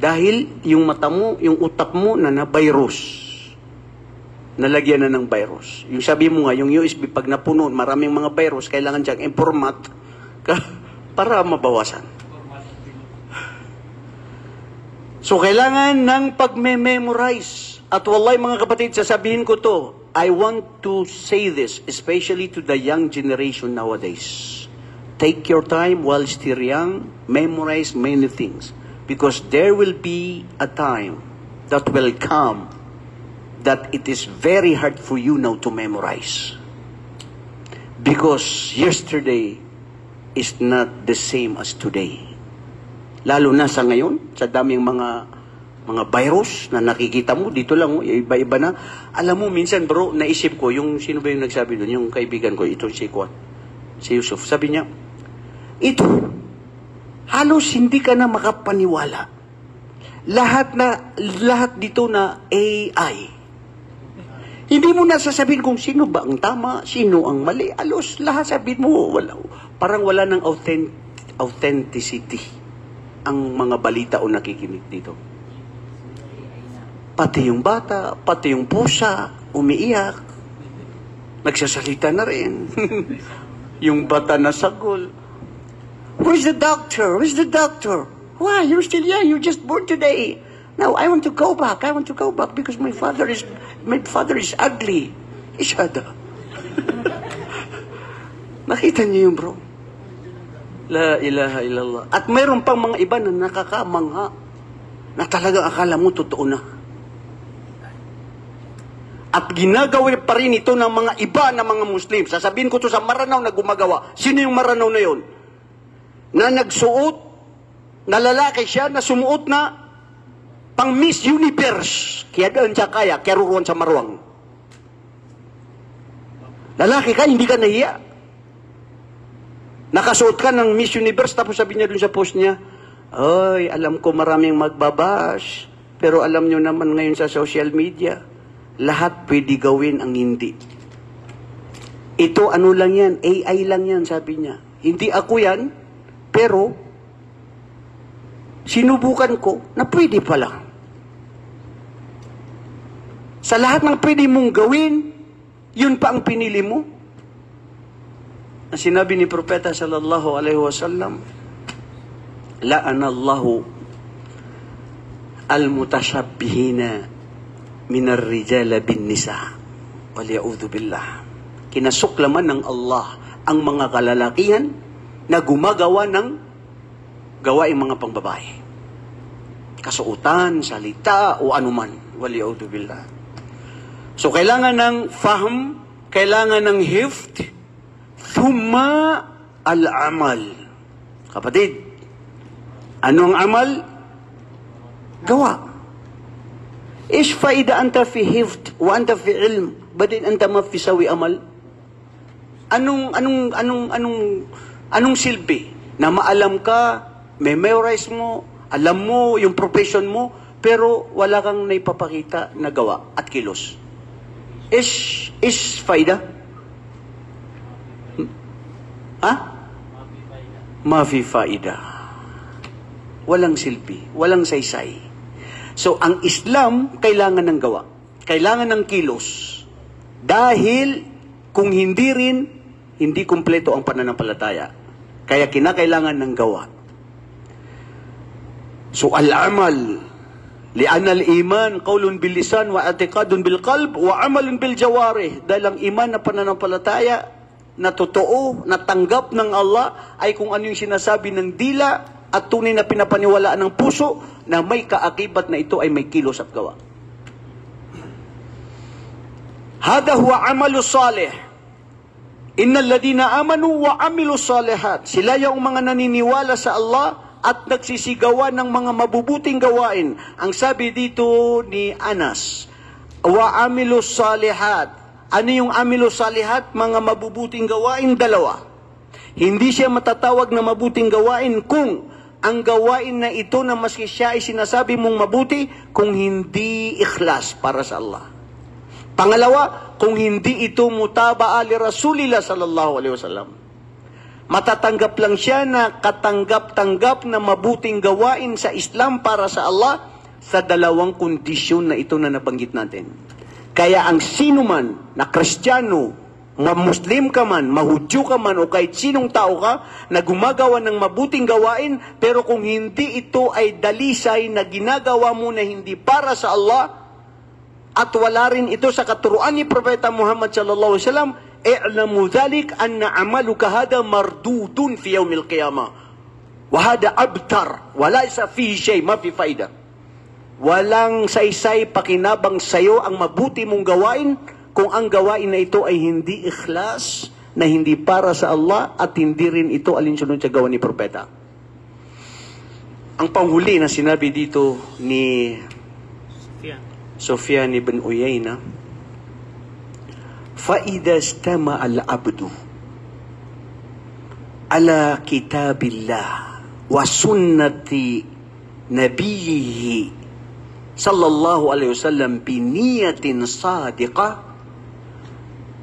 Dahil yung mata mo, yung utak mo na na-virus. Nalagyan na ng virus. Yung sabi mo nga, yung USB, pag napuno, maraming mga virus, kailangan diyang i-format para mabawasan. So, kailangan ng pag-memorize. At wallahi mga kapatid, sasabihin ko to, I want to say this, especially to the young generation nowadays. Take your time while still young, memorize many things. Because there will be a time that will come that it is very hard for you now to memorize. Because yesterday is not the same as today. Lalo na sa ngayon, sa daming mga virus na nakikita mo, dito lang, iba-iba na. Alam mo, minsan bro, naisip ko, yung sino ba yung nagsabi doon, yung kaibigan ko, itong si Yusuf, sabi niya, ito, halos hindi ka na makapaniwala. Lahat dito na AI. Hindi mo nasasabihin kung sino ba ang tama, sino ang mali. Alos, lahat sabihin mo, parang wala ng authenticity ang mga balita o nakikinig dito. Pati yung bata, pati yung pusa, umiiyak. Nagsasalita na rin. Yung bata na sagol. Where's the doctor? Where's the doctor? Why? You're still young. You just born today. Now, I want to go back. I want to go back because my father is ugly. Ishada. Nakita niyo yun, bro? La ilaha illallah. At mayroon pang mga iba na nakakamangha na talagang akala mo totoo na. At ginagawa pa rin ito ng mga iba na mga Muslim. Sasabihin ko to sa Maranao na gumagawa. Sino yung Maranao na yun? Na nagsuot, na lalaki siya, na sumuot na pang Miss Universe. Kaya doon siya kaya ruruan sa Maruang. Lalaki ka, hindi ka nahiya. Nakasuot ka ng Miss Universe, tapos sabi niya doon sa post niya, "Ay, alam ko maraming magbabash, pero alam nyo naman ngayon sa social media, lahat pwede gawin ang hindi." Ito ano lang yan, AI lang yan, sabi niya. Hindi ako yan, pero sinubukan ko na pwede pala. Sa lahat ng pwede mong gawin, yun pa ang pinili mo. Ang sinabi ni Propeta sallallahu alaihi wasallam, "La'anallahu al-mutashabbihina minar rijala bin nisa." Waliya'udhu billah. Kinasuklaman ng Allah ang mga kalalakihan na gumagawa ng gawaing mga pangbabae. Kasuotan, salita, o anuman. Waliya'udhu billah. So, kailangan ng fahm, kailangan ng hifd, thumma al-amal. Kapatid, anong amal? Gawa. Ish faida anta fi hifd wa anta fi ilm, badin anta ma fi sawi amal? Anong silbi? Na maalam ka, memorize mo, alam mo yung profession mo, pero wala kang naipapakita na gawa at kilos. Is faida? Ha? Mafi faida. Walang silbi, walang saysay. So, ang Islam, kailangan ng gawa. Kailangan ng kilos. Dahil, kung hindi rin, hindi kumpleto ang pananampalataya. Kaya kinakailangan ng gawa. So, al-amal. Li'anna al-iman, qawlun bil-lisan, wa i'tiqadun bil-qalb, wa amalun bil-jawarih. Dahil ang iman na pananampalataya, na totoo, na tanggap ng Allah, ay kung ano yung sinasabi ng dila, at tunay na pinapaniwalaan ng puso, na may kaakibat na ito ay may kilos at gawa. Hada huwa amalu salih. Innal ladina amanu wa amilu salihat. Sila yung mga naniniwala sa Allah at nagsisigawa ng mga mabubuting gawain. Ang sabi dito ni Anas, wa amilu salihat. Ano yung amilu salihat? Mga mabubuting gawain, dalawa. Hindi siya matatawag na mabuting gawain kung ang gawain na ito na maski siya ay sinasabi mong mabuti kung hindi ikhlas para sa Allah. Pangalawa, kung hindi ito mutaba'a li Rasulillah sallallahu alaihi wasallam. Matatanggap lang siya na katanggap-tanggap na mabuting gawain sa Islam para sa Allah sa dalawang kondisyon na ito na nabanggit natin. Kaya ang sino man na Kristiyano, Muslim ka man, Mahudyo ka man, o kahit sinong tao ka na gumagawa ng mabuting gawain, pero kung hindi ito ay dalisay na ginagawa mo na hindi para sa Allah, at wala rin ito sa katuruan ni Propeta Muhammad sallallahu alaihi wasallam, i'lamu dhalik anna amaluka hada mardudun fi yawmil qiyamah. Wa hada abtar, wala isa fihi shay, ma fi faida. Walang saysay pakinabang sayo ang mabuti mong gawain kung ang gawain na ito ay hindi ikhlas, na hindi para sa Allah, at hindi rin ito alinsunod sa gawa ni Propeta. Ang panghuli na sinabi dito ni Sufyan ibn Uyayna, فَإِذَا اسْتَمَعَ الْعَبْدُ عَلَى كِتَابِ اللَّهِ وَسُنَّةِ نَبِيِّهِ صلى الله عليه وسلم بنية صادقة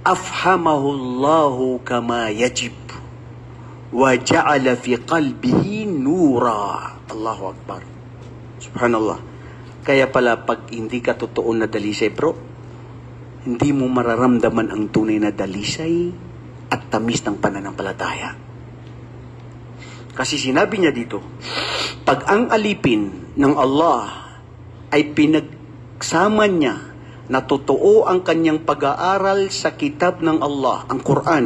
afhamahu Allahu kama yajib wa ja'ala fi qalbihi nura. Allahu Akbar. Subhanallah. Kaya pala pag hindi ka totoo na dalisay, bro, hindi mo mararamdaman ang tunay na dalisay at tamis ng pananampalataya. Kasi sinabi niya dito, pag ang alipin ng Allah ay pinagsama niya na totoo ang kanyang pag-aaral sa kitab ng Allah, ang Quran,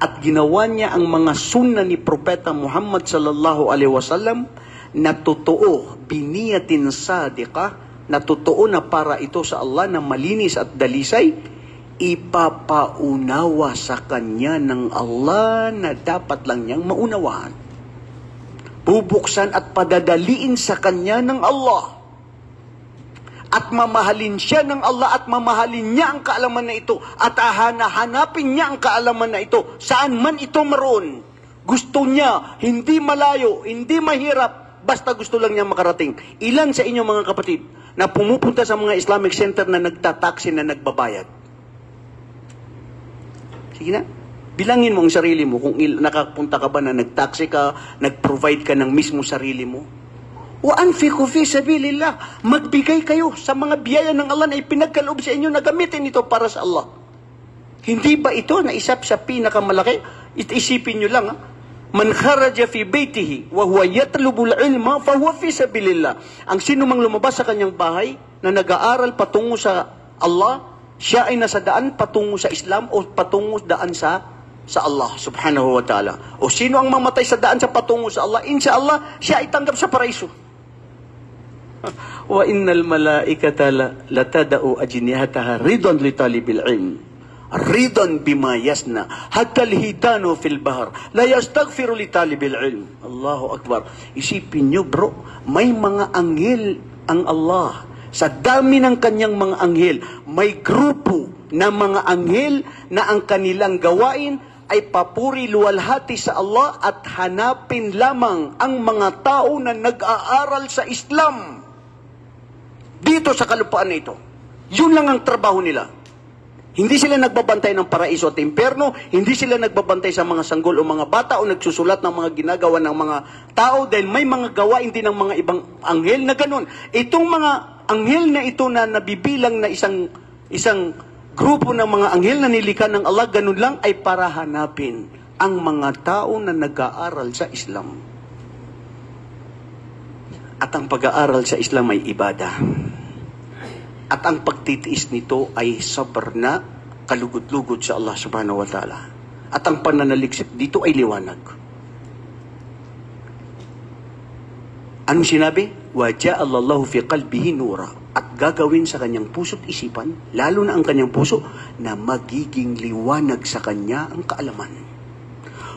at ginawa niya ang mga sunna ni Propeta Muhammad sallallahu alaihi wasallam na totoo, biniyatin sadiqa, na totoo na para ito sa Allah na malinis at dalisay, ipapaunawa sa kanya ng Allah na dapat lang niyang maunawaan. Bubuksan at padadaliin sa kanya ng Allah. At mamahalin siya ng Allah at mamahalin niya ang kaalaman na ito. At hanapin niya ang kaalaman na ito. Saan man ito maroon. Gusto niya, hindi malayo, hindi mahirap, basta gusto lang niya makarating. Ilan sa inyo mga kapatid na pumupunta sa mga Islamic Center na nagtataksi na nagbabayad? Sige na. Bilangin mo ang sarili mo kung nakapunta ka ba na nagtaksi ka, nag-provide ka ng mismo sarili mo. Wa anfiqu fi sabilillah. Magbigay kayo sa mga biyaya ng Allah na ipinagkaloob sa inyo na gamitin ito para sa Allah. Hindi ba ito na isa sa pinakamalaki? Isipin nyo lang, ha? Man kharaja fi baytihi wa huwa yatlubul ilma fa huwa fi sabilillah. Ang sino mang lumabas sa kanyang bahay na nag-aaral patungo sa Allah, siya ay nasa daan patungo sa Islam o patungo daan sa Allah subhanahu wa ta'ala. O sino ang mamatay sa daan sa patungo sa Allah, inshallah siya ay tanggap sa paraiso. Wa innal malaikata latada'u ajnihataha ridwan li talibil ilm, ridwan bima yasna hatta alhitanu fil bahr la yastaghfiru li talibil ilm. Allahu Akbar. Isipin nyo, bro, may mga anghel ang Allah. Sa dami ng kanyang mga anghel, may grupo na mga anghel na ang kanilang gawain ay papuri luwalhati sa Allah at hanapin lamang ang mga tao na nag-aaral sa Islam dito sa kalupaan na ito. Yun lang ang trabaho nila. Hindi sila nagbabantay ng paraiso at imperno, hindi sila nagbabantay sa mga sanggol o mga bata o nagsusulat ng mga ginagawa ng mga tao dahil may mga gawain din ng mga ibang anghel na ganun. Itong mga anghel na ito na nabibilang na isang grupo ng mga anghel na nilikha ng Allah, ganun lang ay para hanapin ang mga tao na nag-aaral sa Islam. At ang pag-aaral sa Islam ay ibadah. At ang pagtitiis nito ay sabr na kalugod-lugod sa Allah subhanahu wa ta'ala. At ang pananaliksik dito ay liwanag. Anong sinabi? Wa ja'alallahu fi qalbihi nura. At gagawin sa kanyang puso't isipan, lalo na ang kanyang puso, na magiging liwanag sa kanya ang kaalaman.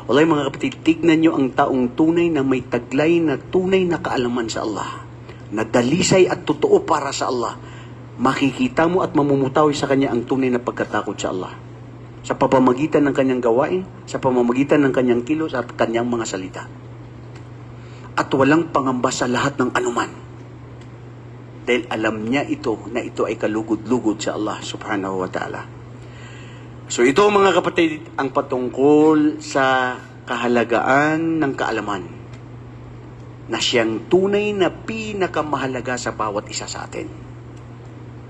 Walay mga kapatid, tignan nyo ang taong tunay na may taglay na tunay na kaalaman sa Allah, na dalisay at totoo para sa Allah. Makikita mo at mamumutawi sa kanya ang tunay na pagkatakot sa Allah. Sa pamamagitan ng kanyang gawain, sa pamamagitan ng kanyang kilos at kanyang mga salita. At walang pangamba sa lahat ng anuman. Dahil alam niya ito, na ito ay kalugod-lugod sa Allah subhanahu wa ta'ala. So ito mga kapatid, ang patungkol sa kahalagaan ng kaalaman na siyang tunay na pinakamahalaga sa bawat isa sa atin.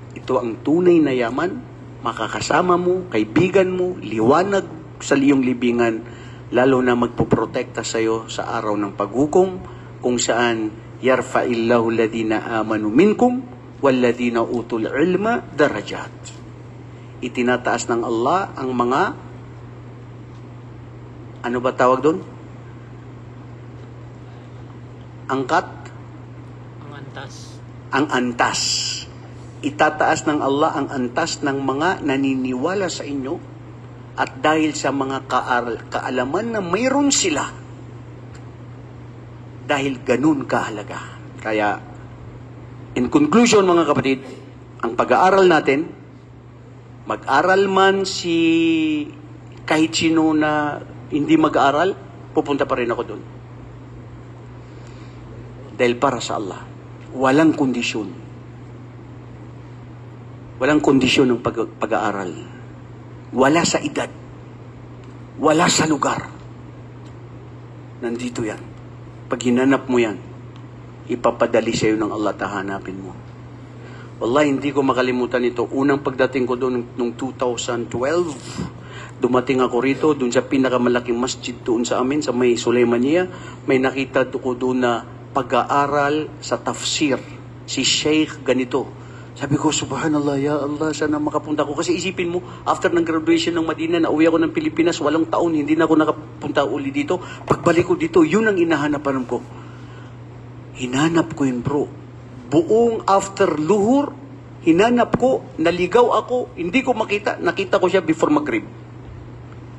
Ito ang tunay na yaman, makakasama mo, kaibigan mo, liwanag sa iyong libingan, lalo na magpoprotekta sa iyo sa araw ng paghukom, kung saan yarfa'illahu alladhina amanu minkum walladhina utul ilma darajat. Itinataas ng Allah ang mga, ano ba tawag doon? Angkat? Ang antas. Ang antas. Itataas ng Allah ang antas ng mga naniniwala sa inyo at dahil sa mga kaalaman na mayroon sila. Dahil ganun kahalaga. Kaya, in conclusion mga kapatid, ang pag-aaral natin, mag-aral man si kahit sino na hindi mag-aaral, pupunta pa rin ako doon. Dahil para sa Allah, walang kondisyon. Walang kondisyon ng pag-aaral. Wala sa edad. Wala sa lugar. Nandito yan. Pag hinanap mo yan, ipapadali sa'yo ng Allah at hahanapin mo. Wallahi, hindi ko makalimutan ito. Unang pagdating ko doon noong 2012, dumating ako rito, doon sa pinakamalaking masjid doon sa amin, sa may Suleymania. May nakita ko doon na pag-aaral sa tafsir. Si Sheikh ganito. Sabi ko, subhanallah, ya Allah, sana makapunta ko. Kasi isipin mo, after ng graduation ng Madina, nauwi ako ng Pilipinas, 8 taon, hindi na ako nakapunta uli dito. Pagbalik ko dito, yun ang inahanapan ko. Hinanap ko yun, bro. Buong after luhur, hinanap ko, naligaw ako, hindi ko makita, nakita ko siya before Maghrib.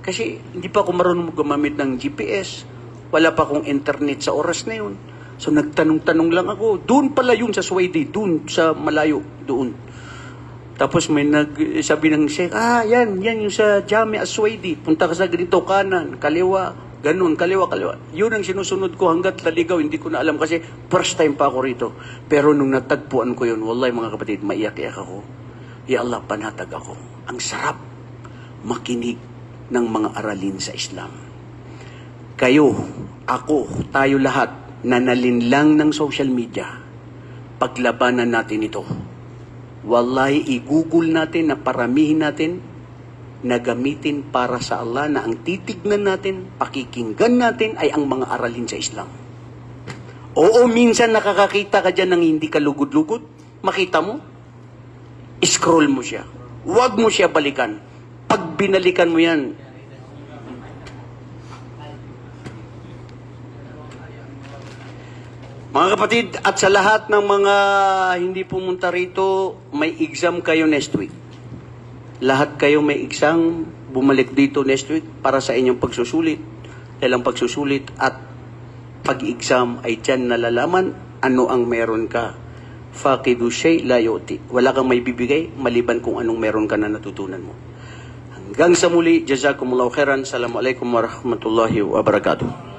Kasi hindi pa ako marunong gumamit ng GPS, wala pa akong internet sa oras na yun. So nagtanong-tanong lang ako, doon pala yun sa Sweden, doon sa malayo, doon. Tapos may nagsabi ng Sheikh, yan yung sa Jamia Sweden, punta ka sa ganito, kanan, kaliwa, ganun, kaliwa. Yun ang sinusunod ko hanggat laligaw, hindi ko na alam kasi first time pa ako rito. Pero nung natagpuan ko yun, wallahi mga kapatid, maiyak-iyak ako. Ya Allah, panatag ako. Ang sarap makinig ng mga aralin sa Islam. Kayo, ako, tayo lahat, nanalin lang ng social media, paglabanan natin ito. Wallahi, i-google natin na paramihin natin na gamitin para sa Allah na ang titignan natin, pakikinggan natin ay ang mga aralin sa Islam. Oo, minsan nakakakita ka dyan ng hindi ka lugod-lugod. Makita mo? Scroll mo siya. Huwag mo siya balikan. Pag binalikan mo yan, mga kapatid, at sa lahat ng mga hindi pumunta rito, may exam kayo next week. Lahat kayo may exam, bumalik dito next week para sa inyong pagsusulit. Dahil ang pagsusulit at pag-exam ay dyan nalalaman ano ang meron ka. Faqidu shay la yu'ti. Wala kang may bibigay maliban kung anong meron ka na natutunan mo. Hanggang sa muli, jazakumullahu khairan. Assalamualaikum warahmatullahi wabarakatuh.